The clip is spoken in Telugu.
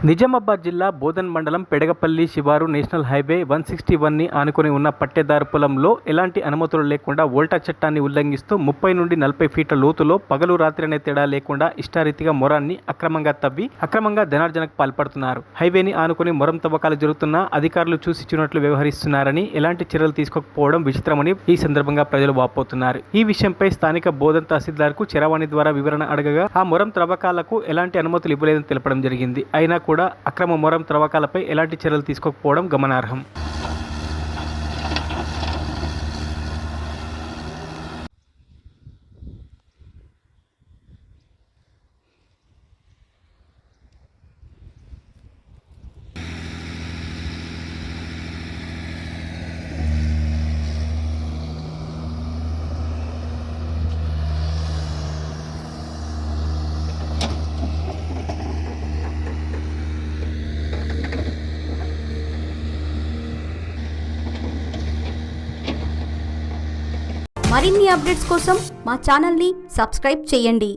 నిజామాబాద్ జిల్లా బోధన్ మండలం పెడగపల్లి శివారు నేషనల్ హైవే 161ని ఆనుకొని ఉన్న పట్టేదారు పొలంలో ఎలాంటి అనుమతులు లేకుండా వోల్టా చట్టాన్ని ఉల్లంఘిస్తూ 30 నుండి 40 ఫీట్ల లోతులో పగలు రాత్రి అనే తేడా లేకుండా ఇష్టారీతిగా మొరాన్ని అక్రమంగా తవ్వి అక్రమంగా ధనార్జనకు పాల్పడుతున్నారు. హైవేని ఆనుకొని మొరం తవ్వకాలు జరుగుతున్నా అధికారులు చూసిచ్చినట్లు వ్యవహరిస్తున్నారని, ఎలాంటి చర్యలు తీసుకోకపోవడం విచిత్రమని ఈ సందర్భంగా ప్రజలు వాపోతున్నారు. ఈ విషయంపై స్థానిక బోధన్ తహసీల్దార్కు చరవాణి ద్వారా వివరణ అడగగా ఆ మొరం త్రవ్వకాలకు ఎలాంటి అనుమతులు ఇవ్వలేదని తెలపడం జరిగింది. అయినా కూడా అక్రమ మొరం త్రవ్వకాలపై ఎలాంటి చర్యలు తీసుకోకపోవడం గమనార్హం. మరిన్ని అప్డేట్స్ కోసం మా ఛానల్ని సబ్స్క్రైబ్ చేయండి.